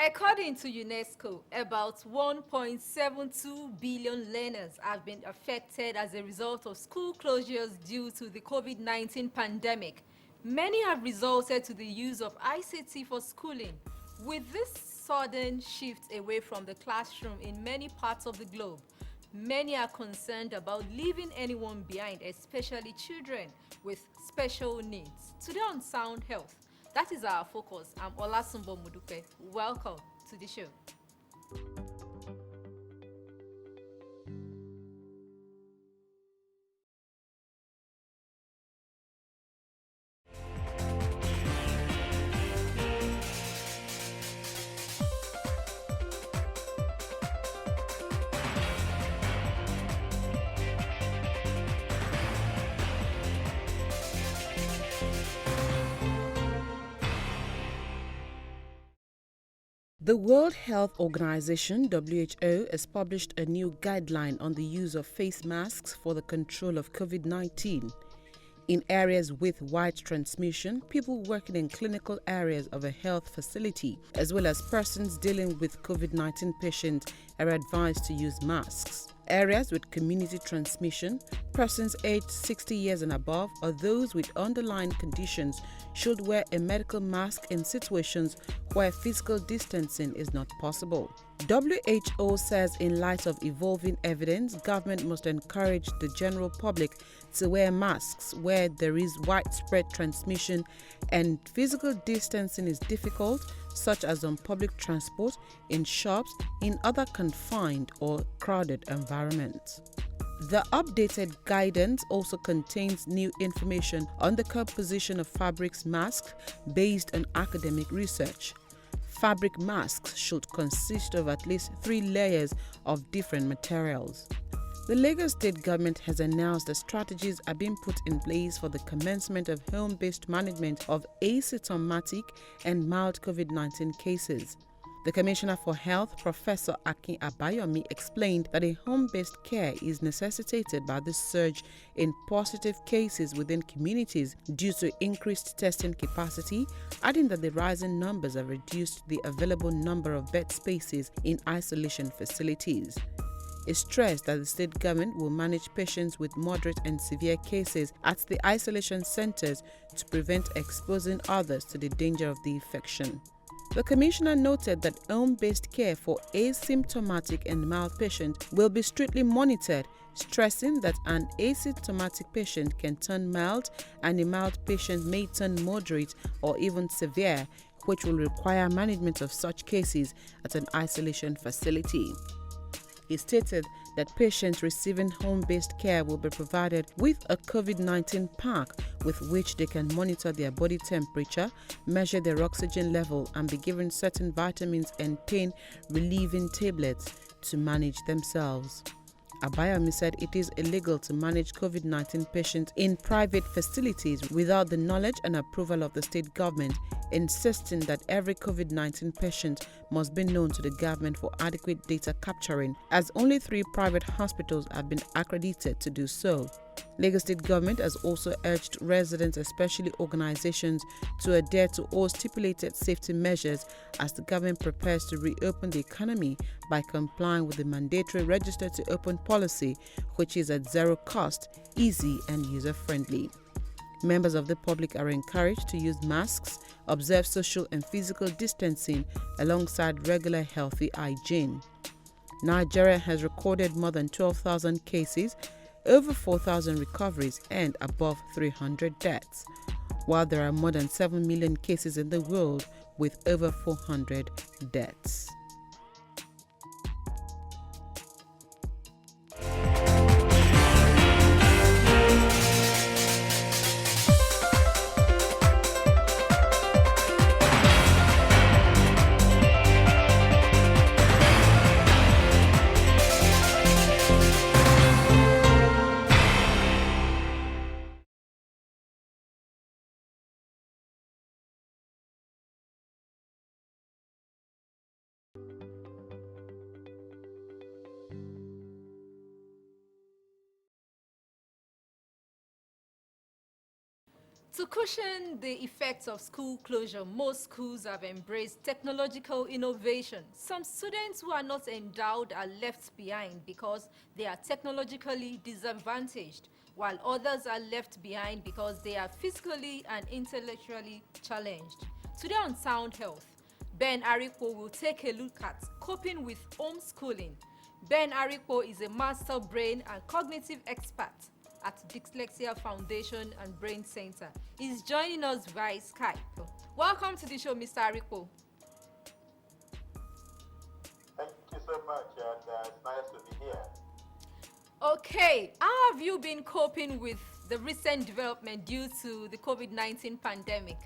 According to UNESCO, about 1.72 billion learners have been affected as a result of school closures due to the COVID-19 pandemic. Many have resorted to the use of ICT for schooling. With this sudden shift away from the classroom in many parts of the globe, many are concerned about leaving anyone behind, especially children with special needs. Today on Sound Health, that is our focus. I'm Olasumbo Mudupe. Welcome to the show. The World Health Organization (WHO) has published a new guideline on the use of face masks for the control of COVID-19. In areas with wide transmission, people working in clinical areas of a health facility, as well as persons dealing with COVID-19 patients, are advised to use masks. Areas with community transmission, persons aged 60 years and above, or those with underlying conditions should wear a medical mask in situations where physical distancing is not possible. WHO says in light of evolving evidence, government must encourage the general public to wear masks where there is widespread transmission and physical distancing is difficult, such as on public transport, in shops, in other confined or crowded environments. The updated guidance also contains new information on the composition of fabric masks based on academic research. Fabric masks should consist of at least 3 layers of different materials. The Lagos State government has announced that strategies are being put in place for the commencement of home-based management of asymptomatic and mild COVID-19 cases. The Commissioner for Health, Professor Akin Abayomi, explained that a home-based care is necessitated by the surge in positive cases within communities due to increased testing capacity, adding that the rising numbers have reduced the available number of bed spaces in isolation facilities. He stressed that the state government will manage patients with moderate and severe cases at the isolation centers to prevent exposing others to the danger of the infection. The Commissioner noted that home-based care for asymptomatic and mild patients will be strictly monitored, stressing that an asymptomatic patient can turn mild and a mild patient may turn moderate or even severe, which will require management of such cases at an isolation facility. He stated that patients receiving home-based care will be provided with a COVID-19 pack with which they can monitor their body temperature, measure their oxygen level, and be given certain vitamins and pain-relieving tablets to manage themselves. Abayomi said it is illegal to manage COVID-19 patients in private facilities without the knowledge and approval of the state government, insisting that every COVID-19 patient must be known to the government for adequate data capturing, as only 3 private hospitals have been accredited to do so. Lagos State government has also urged residents, especially organizations, to adhere to all stipulated safety measures as the government prepares to reopen the economy by complying with the mandatory register to open policy, which is at zero cost, easy and user-friendly. Members of the public are encouraged to use masks, observe social and physical distancing alongside regular healthy hygiene. Nigeria has recorded more than 12,000 cases, over 4,000 recoveries and above 300 deaths, while there are more than 7 million cases in the world with over 400 deaths. To cushion the effects of school closure, most schools have embraced technological innovation. Some students who are not endowed are left behind because they are technologically disadvantaged, while others are left behind because they are physically and intellectually challenged. Today on Sound Health, Ben Arikpo will take a look at coping with homeschooling. Ben Arikpo is a master brain and cognitive expert at Dyslexia Foundation and Brain Center. He's joining us via Skype. Welcome to the show, Mr. Arikpo. Thank you so much, and it's nice to be here. Okay, how have you been coping with the recent development due to the COVID-19 pandemic?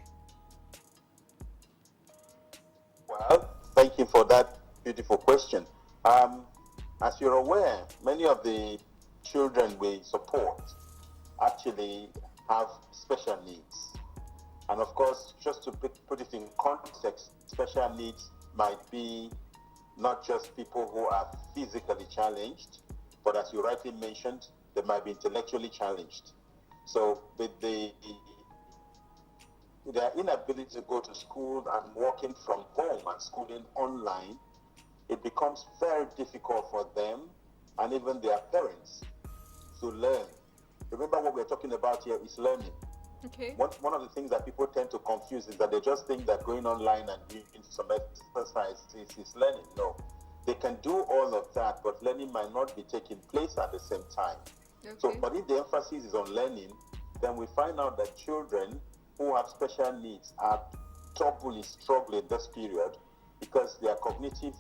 Well, thank you for that beautiful question. As you're aware, many of the children we support actually have special needs. And of course, just to put it in context, special needs might be not just people who are physically challenged, but as you rightly mentioned, they might be intellectually challenged. So with their inability to go to school and working from home and schooling online, it becomes very difficult for them and even their parents to learn. Remember, what we're talking about here is learning. Okay. One of the things that people tend to confuse is that they just think that going online and doing some exercise is learning. No, they can do all of that, but learning might not be taking place at the same time. Okay. So, but if the emphasis is on learning, then we find out that children who have special needs are doubly struggling this period because their cognitive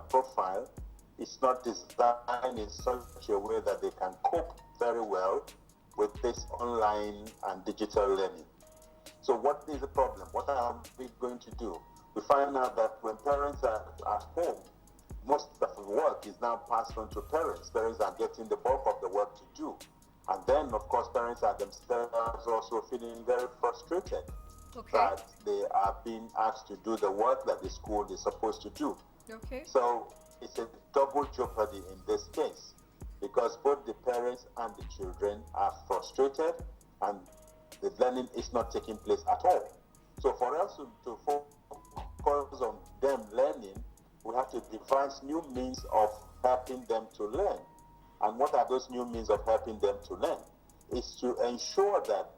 profile is not designed in such a way that they can cope very well with this online and digital learning. So what is the problem? What are we going to do? We find out that when parents are at home, most of the work is now passed on to parents. Parents are getting the bulk of the work to do. And then, of course, parents are themselves also feeling very frustrated that they are being asked to do the work that the school is supposed to do. Okay. So it's a double jeopardy in this case because both the parents and the children are frustrated and the learning is not taking place at all. So for us to focus on them learning, we have to devise new means of helping them to learn. And what are those new means of helping them to learn? Is to ensure that,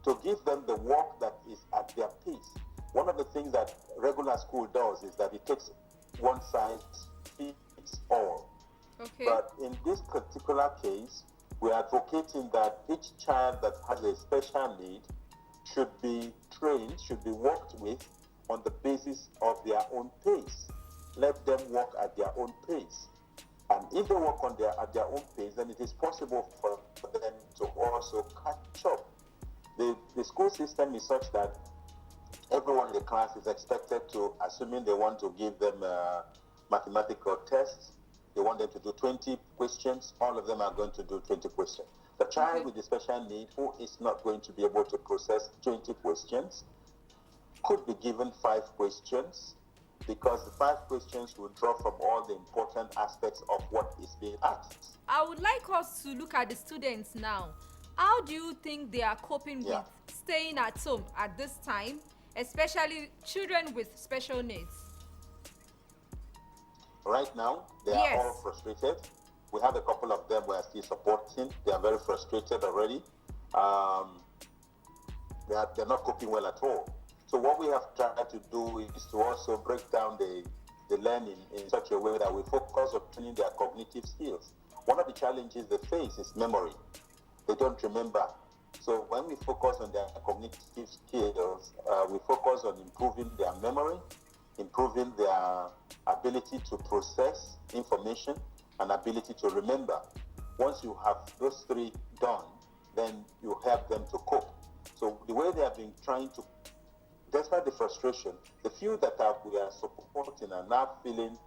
to give them the work that is at their pace. One of the things that regular school does is that it takes one size fits all. Okay. But in this particular case, we're advocating that each child that has a special need should be trained, should be worked with on the basis of their own pace. Let them work at their own pace. And if they work at their own pace, then it is possible for them to also catch up. The school system is such that everyone in the class is expected to, assuming they want to give them mathematical tests, they want them to do 20 questions, all of them are going to do 20 questions. The child with the special need who is not going to be able to process 20 questions could be given 5 questions because the 5 questions will draw from all the important aspects of what is being asked. I would like us to look at the students now. How do you think they are coping with staying at home at this time, especially children with special needs? Right now, they are all frustrated. We have a couple of them we are still supporting. They are very frustrated already. They're not coping well at all. So what we have tried to do is to also break down the learning in such a way that we focus on training their cognitive skills. One of the challenges they face is memory. They don't remember. So when we focus on their cognitive skills, we focus on improving their memory, improving their ability to process information, and ability to remember. Once you have those 3 done, then you help them to cope. So the way they have been trying to, despite the frustration, the few that we are supporting are now feeling,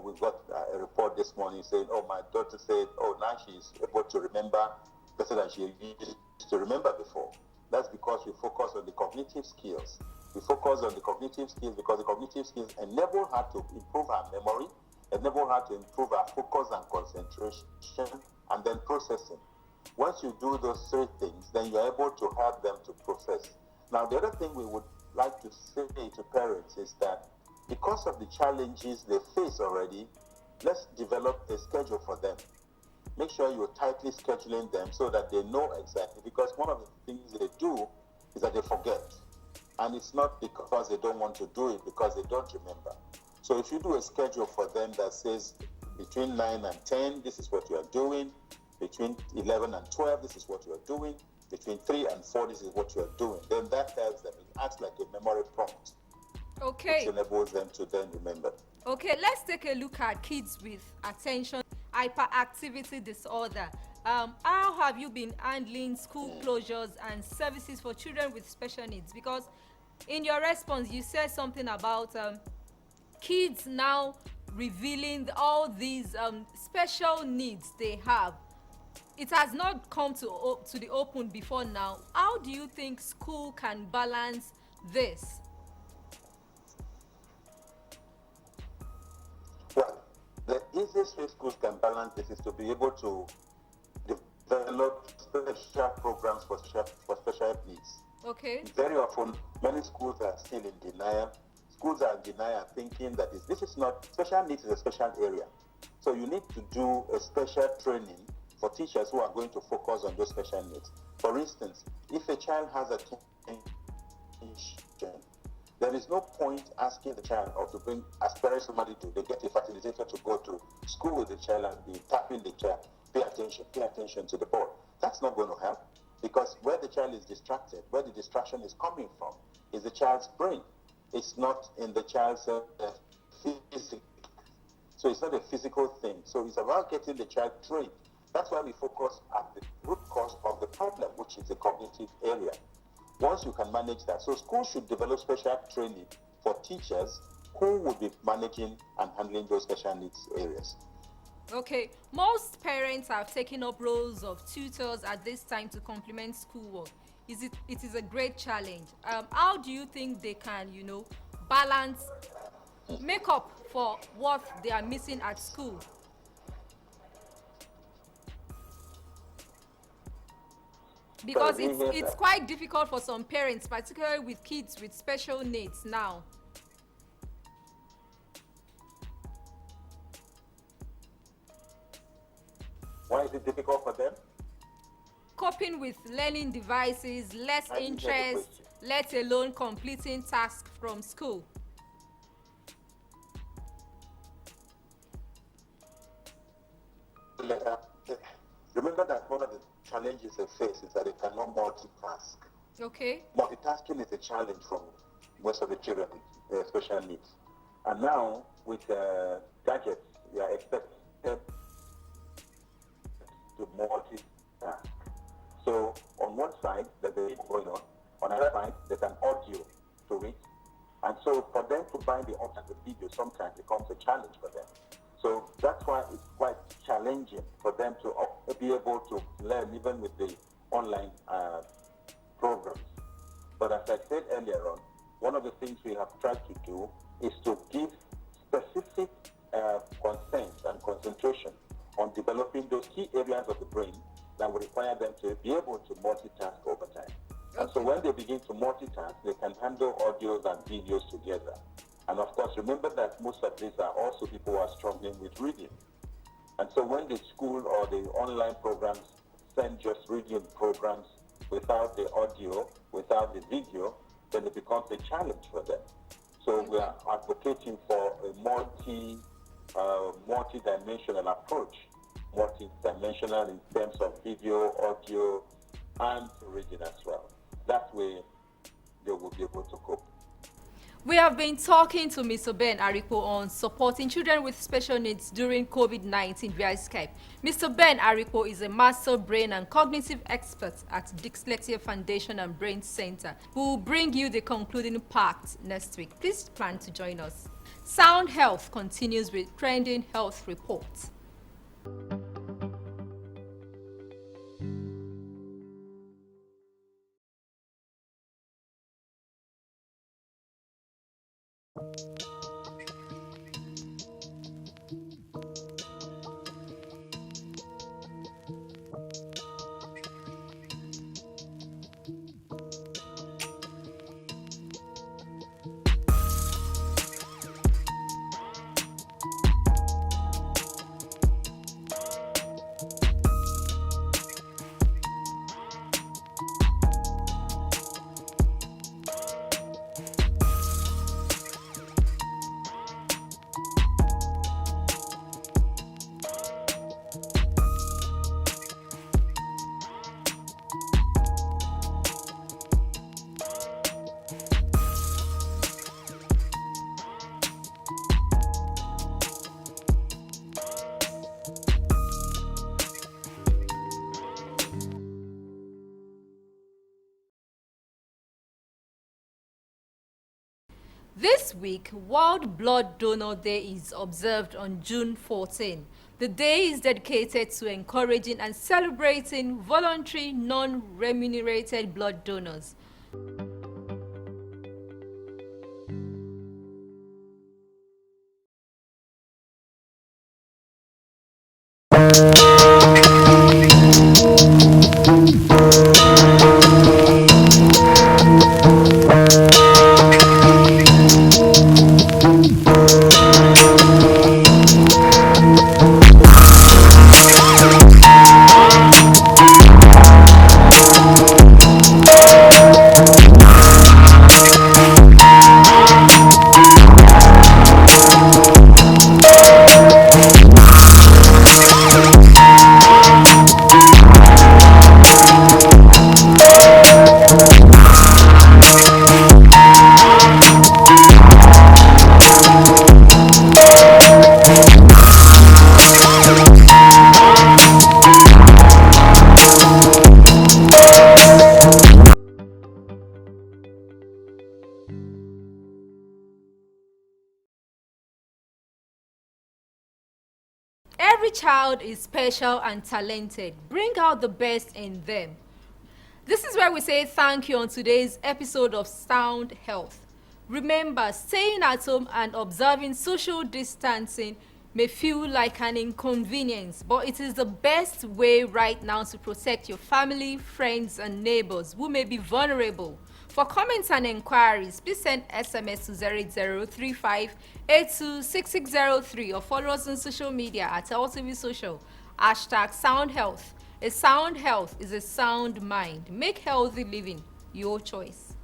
we got a report this morning saying, my daughter said, now she's able to remember better than she used to remember before. That's because we focus on the cognitive skills. We focus on the cognitive skills because the cognitive skills enable her to improve her memory, enable her to improve her focus and concentration, and then processing. Once you do those three things, then you're able to help them to process. Now, the other thing we would like to say to parents is that because of the challenges they face already, let's develop a schedule for them. Make sure you're tightly scheduling them so that they know exactly, because one of the things they do is that they forget. And it's not because they don't want to do it, because they don't remember. So if you do a schedule for them that says between 9 and 10, this is what you are doing. Between 11 and 12, this is what you are doing. Between 3 and 4, this is what you are doing. Then that tells them, it acts like a memory prompt. Okay. Which enables them to then remember. Okay, let's take a look at kids with attention hyperactivity disorder. How have you been handling school closures and services for children with special needs? Because in your response, you said something about kids now revealing all these special needs they have. It has not come to the open before now. How do you think school can balance this? Well, the easiest way schools can balance this is to be able to develop special programs for special needs. Okay. Very often, many schools are still in denial. Schools are in denial, thinking that this is not, special needs is a special area. So you need to do a special training for teachers who are going to focus on those special needs. For instance, if a child has attention, there is no point asking the child or to bring, as parents somebody do, they get a facilitator to go to school with the child and be tapping the child, pay attention to the board. That's not going to help, because where the child is distracted, where the distraction is coming from, is the child's brain. It's not in the child's physical. So it's not a physical thing. So it's about getting the child trained. That's why we focus at the root cause of the problem, which is the cognitive area. Once you can manage that, so schools should develop special training for teachers who would be managing and handling those special needs areas. Okay, most parents have taken up roles of tutors at this time to complement schoolwork. It is a great challenge. How do you think they can, balance, make up for what they are missing at school? Because it's quite difficult for some parents, particularly with kids with special needs now. Why is it difficult for them? Coping with learning devices, less interest, let alone completing tasks from school. Remember that one of the challenges they face is that they cannot multitask. Okay. Multitasking is a challenge for most of the children with special needs. And now, with gadgets, we are expected to multitask. So, on one side, there's a video going on the other side, there's an audio to it. And so, for them to bind the audio and the video sometimes becomes a challenge for them. So that's why it's quite challenging for them to be able to learn even with the online programs. But as I said earlier on, one of the things we have tried to do is to give specific consent and concentration on developing those key areas of the brain that will require them to be able to multitask over time. Okay. And so when they begin to multitask, they can handle audios and videos together. And of course, remember that most of these are also people who are struggling with reading. And so when the school or the online programs send just reading programs without the audio, without the video, then it becomes a challenge for them. So we are advocating for a multi-dimensional approach, multi-dimensional in terms of video, audio, and reading as well. That way, they will be able to cope. We have been talking to Mr. Ben Arikpo on supporting children with special needs during COVID-19 via Skype. Mr. Ben Arikpo is a master brain and cognitive expert at Dyslexia Foundation and Brain Center, who will bring you the concluding part next week. Please plan to join us. Sound Health continues with trending health reports. This week, World Blood Donor Day is observed on June 14. The day is dedicated to encouraging and celebrating voluntary, non-remunerated blood donors. Every child is special and talented. Bring out the best in them. This is where we say thank you on today's episode of Sound Health. Remember, staying at home and observing social distancing may feel like an inconvenience, but it is the best way right now to protect your family, friends, and neighbors who may be vulnerable. For comments and inquiries, please send SMS to 08035826603 or follow us on social media at LTV Social, #SoundHealth. A sound health is a sound mind. Make healthy living your choice.